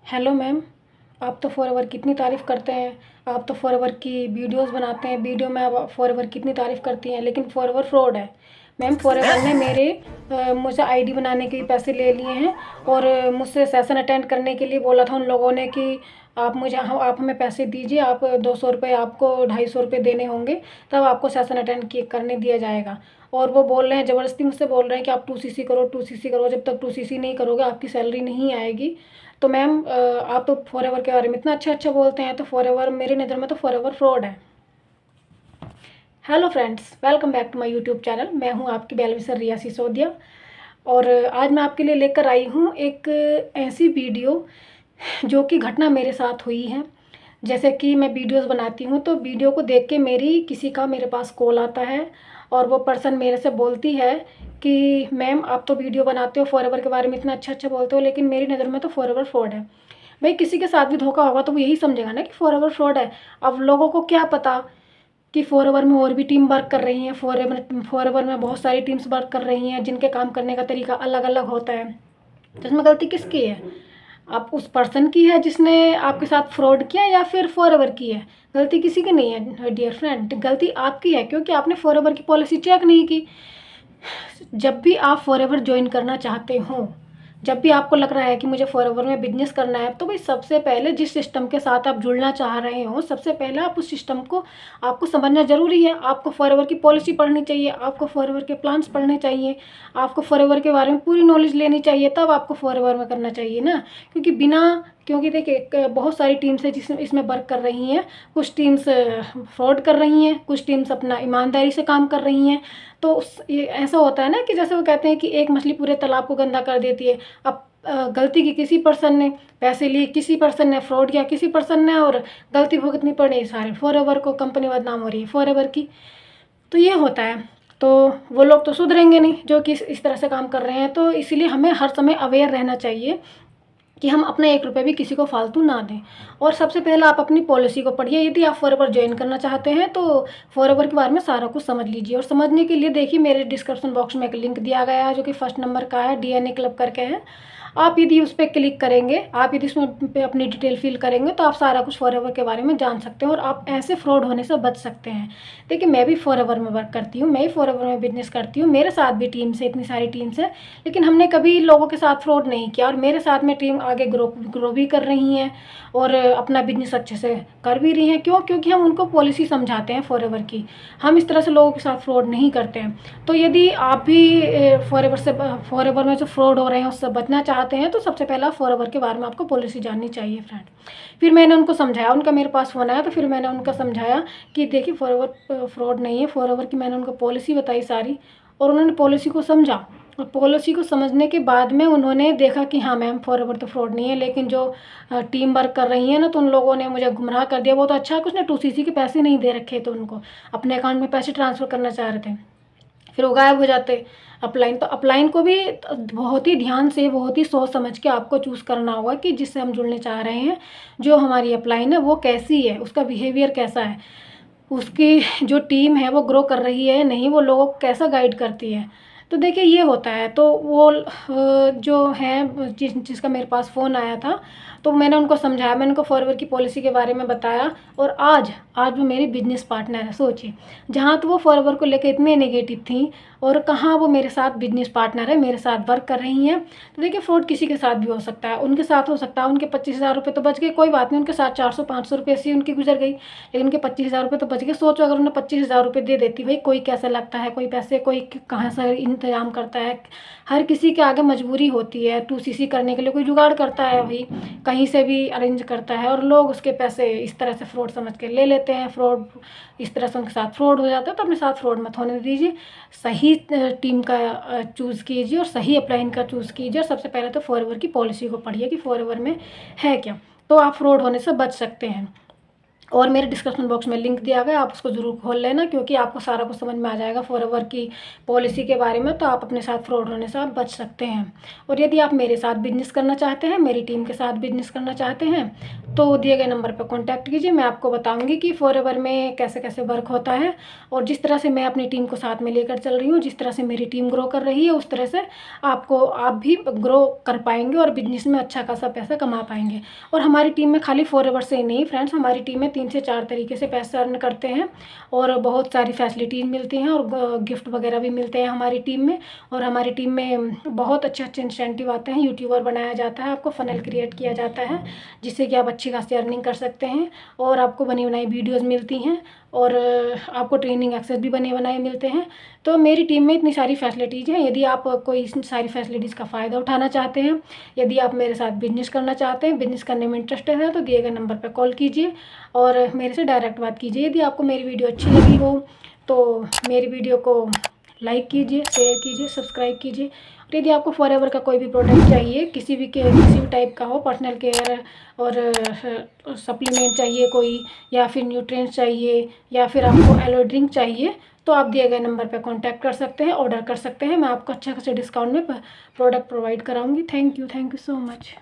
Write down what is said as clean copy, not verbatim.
Hello ma'am. आप तो forever कितनी तारीफ़ करते हैं। आप तो फॉरएवर की वीडियोस बनाते हैं, वीडियो में आप फॉरएवर कितनी तारीफ़ करती हैं, लेकिन फॉरएवर फ्रॉड है। मैम फॉरएवर ने मुझसे आईडी बनाने के पैसे ले लिए हैं और मुझसे सेशन अटेंड करने के लिए बोला था उन लोगों ने कि आप हमें पैसे दीजिए, आप 200 रुपये, आपको 250 रुपये देने होंगे, तब आपको सेशन अटेंड करने दिया जाएगा। और वो बोल रहे हैं, ज़बरदस्ती मुझसे बोल रहे हैं कि आप 2cc करो, 2cc करो। जब तक 2cc नहीं करोगे आपकी सैलरी नहीं आएगी। तो मैम आप तो फॉरएवर के बारे में इतना अच्छा अच्छा बोलते हैं, तो फॉरएवर मेरी नज़र में तो फॉरएवर फ्रॉड है। Hello friends, welcome back to my YouTube channel. मैं हूं आपकी बेलविसर रिया सिसोदिया और आज मैं आपके लिए लेकर आई हूं एक ऐसी वीडियो जो कि घटना मेरे साथ हुई है। जैसे कि मैं वीडियोस बनाती हूँ तो वीडियो को देख के किसी का मेरे पास कॉल आता है और वो पर्सन मेरे से बोलती है कि मैम आप तो वीडियो बनाते हो, फॉरएवर के बारे में इतना अच्छा अच्छा बोलते हो, लेकिन मेरी नज़र में तो फॉरएवर फ्रॉड है। भाई किसी के साथ भी धोखा होगा तो वो यही समझेगा ना कि फॉरएवर फ्रॉड है। अब लोगों को क्या पता कि फॉरएवर में और भी टीम वर्क कर रही हैं। फॉरएवर में बहुत सारी टीम्स वर्क कर रही हैं जिनके काम करने का तरीका अलग अलग होता है। तो इसमें गलती किसकी है? आप उस पर्सन की है जिसने आपके साथ फ्रॉड किया, या फिर फॉरएवर की है? गलती किसी की नहीं है डियर फ्रेंड, गलती आपकी है, क्योंकि आपने फॉरएवर की पॉलिसी चेक नहीं की। जब भी आप फॉरएवर ज्वाइन करना चाहते हो, जब भी आपको लग रहा है कि मुझे फॉरएवर में बिजनेस करना है, तो भाई सबसे पहले जिस सिस्टम के साथ आप जुड़ना चाह रहे हो, सबसे पहले आप उस सिस्टम को आपको समझना ज़रूरी है। आपको फॉरएवर की पॉलिसी पढ़नी चाहिए, आपको फॉरएवर के प्लान्स पढ़ने चाहिए, आपको फॉरएवर के बारे में पूरी नॉलेज लेनी चाहिए, तब आपको फॉरएवर में करना चाहिए ना। क्योंकि देखिए बहुत सारी टीम्स है जिसमें इसमें वर्क कर रही हैं। कुछ टीम्स फ्रॉड कर रही हैं, कुछ टीम्स अपना ईमानदारी से काम कर रही हैं। तो ये ऐसा होता है ना कि जैसे वो कहते हैं कि एक मछली पूरे तालाब को गंदा कर देती है। अब गलती की किसी पर्सन ने, पैसे लिए किसी पर्सन ने, फ्रॉड किया किसी पर्सन ने, और गलती भुगतनी पड़ी सारे फॉरएवर को, कंपनी बदनाम हो रही है फॉरएवर की। तो ये होता है। तो वो लोग तो सुधरेंगे नहीं जो कि इस तरह से काम कर रहे हैं। तो इसीलिए हमें हर समय अवेयर रहना चाहिए कि हम अपना 1 रुपये भी किसी को फालतू ना दें। और सबसे पहले आप अपनी पॉलिसी को पढ़िए। यदि आप फॉरएवर ज्वाइन करना चाहते हैं तो फॉरएवर के बारे में सारा कुछ समझ लीजिए। और समझने के लिए देखिए मेरे डिस्क्रिप्शन बॉक्स में एक लिंक दिया गया है जो कि 1 नंबर का है, डीएनए क्लब करके है। आप यदि उस पर क्लिक करेंगे, आप यदि उसमें पे अपनी डिटेल फिल करेंगे तो आप सारा कुछ फॉरएवर के बारे में जान सकते हैं और आप ऐसे फ्रॉड होने से बच सकते हैं। देखिए मैं भी फॉरएवर में वर्क करती हूँ, मैं ही फॉरएवर में बिजनेस करती हूँ, मेरे साथ भी टीम्स है, इतनी सारी टीम्स है, लेकिन हमने कभी लोगों के साथ फ्रॉड नहीं किया। और मेरे साथ में टीम आगे ग्रो भी कर रही हैं और अपना बिजनेस अच्छे से कर भी रही हैं। क्यों? क्योंकि हम उनको पॉलिसी समझाते हैं फॉरएवर की। हम इस तरह से लोगों के साथ फ्रॉड नहीं करते हैं। तो यदि आप भी फॉरएवर में जो फ्रॉड हो रहे हैं उससे बचना चाहते हैं तो सबसे पहला फॉरएवर के बारे में आपको पॉलिसी जाननी चाहिए फ्रेंड। फिर मैंने उनको समझाया, उनका मेरे पास फ़ोन आया तो फिर मैंने उनको समझाया कि देखिए फॉरएवर फ्रॉड नहीं है। फॉरएवर की मैंने उनको पॉलिसी बताई सारी, और उन्होंने पॉलिसी को समझा। और पॉलिसी को समझने के बाद में उन्होंने देखा कि हाँ मैम फॉरएवर तो फ्रॉड नहीं है, लेकिन जो टीम वर्क कर रही है ना, तो उन लोगों ने मुझे गुमराह कर दिया। वो तो अच्छा है कि उसने 2cc के पैसे नहीं दे रखे, तो उनको अपने अकाउंट में पैसे ट्रांसफ़र करना चाह रहे थे, फिर वो गायब हो जाते। अपलाइन, तो अपलाइन को भी बहुत ही ध्यान से, बहुत ही सोच समझ के आपको चूज़ करना होगा कि जिससे हम जुड़ने चाह रहे हैं, जो हमारी अपलाइन है वो कैसी है, उसका बिहेवियर कैसा है, उसकी जो टीम है वो ग्रो कर रही है नहीं, वो लोगों को कैसा गाइड करती है। तो देखिए ये होता है। तो वो जो है जिसका मेरे पास फ़ोन आया था, तो मैंने उनको समझाया, मैंने उनको फॉरएवर की पॉलिसी के बारे में बताया, और आज वो मेरी बिजनेस पार्टनर है। सोचिए, जहाँ तो वो फॉरएवर को लेकर इतने नेगेटिव थी, और कहाँ वो मेरे साथ बिजनेस पार्टनर है, मेरे साथ वर्क कर रही हैं। तो देखिए फ्रॉड किसी के साथ भी हो सकता है, उनके साथ हो सकता है। उनके 25,000 रुपये तो बच गए, कोई बात नहीं, उनके साथ 400-500 रुपये ऐसी उनकी गुजर गई, लेकिन उनके 25,000 रुपये तो बच गए। सोचो अगर उन्हें 25,000 रुपये दे देती, भाई कोई कैसे लगता है, कोई पैसे कोई कहाँ से इंतजाम करता है। हर किसी के आगे मजबूरी होती है, 2cc करने के लिए कोई जुगाड़ करता है, भाई कहीं से भी अरेंज करता है, और लोग उसके पैसे इस तरह से फ्रॉड समझ के ले लेते हैं। फ्रॉड इस तरह से उनके साथ फ्रॉड हो जाता है। तो अपने साथ फ्रॉड मत होने दीजिए। सही टीम का चूज़ कीजिए और सही अपलाइन का चूज़ कीजिए। और सबसे पहले तो फॉरएवर की पॉलिसी को पढ़िए कि फॉरएवर में है क्या, तो आप फ्रॉड होने से बच सकते हैं। और मेरे डिस्क्रिप्शन बॉक्स में लिंक दिया गया, आप उसको ज़रूर खोल लेना, क्योंकि आपको सारा कुछ समझ में आ जाएगा फॉरएवर की पॉलिसी के बारे में, तो आप अपने साथ फ्रॉड होने से आप बच सकते हैं। और यदि आप मेरे साथ बिजनेस करना चाहते हैं, मेरी टीम के साथ बिजनेस करना चाहते हैं, तो दिए गए नंबर पर कॉन्टैक्ट कीजिए। मैं आपको बताऊँगी कि फॉरएवर में कैसे कैसे वर्क होता है, और जिस तरह से मैं अपनी टीम को साथ में लेकर चल रही हूँ, जिस तरह से मेरी टीम ग्रो कर रही है, उस तरह से आप भी ग्रो कर पाएंगे और बिजनेस में अच्छा खासा पैसा कमा पाएंगे। और हमारी टीम में खाली फॉरएवर से ही नहीं फ्रेंड्स, हमारी टीम में 3 से 4 तरीके से पैसा अर्न करते हैं, और बहुत सारी फैसिलिटीज़ मिलती हैं, और गिफ्ट वगैरह भी मिलते हैं हमारी टीम में। और हमारी टीम में बहुत अच्छे अच्छे इंसेंटिव आते हैं, यूट्यूबर बनाया जाता है, आपको फ़नल क्रिएट किया जाता है, जिससे कि आप अच्छी खासी अर्निंग कर सकते हैं, और आपको बनी बनाई वीडियोज़ मिलती हैं, और आपको ट्रेनिंग एक्सेस भी बने बनाए मिलते हैं। तो मेरी टीम में इतनी सारी फैसिलिटीज़ हैं। यदि आप कोई इन सारी फैसिलिटीज़ का फ़ायदा उठाना चाहते हैं, यदि आप मेरे साथ बिजनेस करना चाहते हैं, बिजनेस करने में इंटरेस्टेड हैं, तो दिए गए नंबर पर कॉल कीजिए और मेरे से डायरेक्ट बात कीजिए। यदि आपको मेरी वीडियो अच्छी लगी हो तो मेरी वीडियो को लाइक कीजिए, शेयर कीजिए, सब्सक्राइब कीजिए। और यदि आपको फॉरएवर का कोई भी प्रोडक्ट चाहिए, किसी भी टाइप का हो, पर्सनल केयर और सप्लीमेंट चाहिए कोई, या फिर न्यूट्रिएंट्स चाहिए, या फिर आपको एलो ड्रिंक चाहिए, तो आप दिए गए नंबर पर कांटेक्ट कर सकते हैं, ऑर्डर कर सकते हैं। मैं आपको अच्छे खासे डिस्काउंट में प्रोडक्ट प्रोवाइड कराऊंगी। Thank you so much.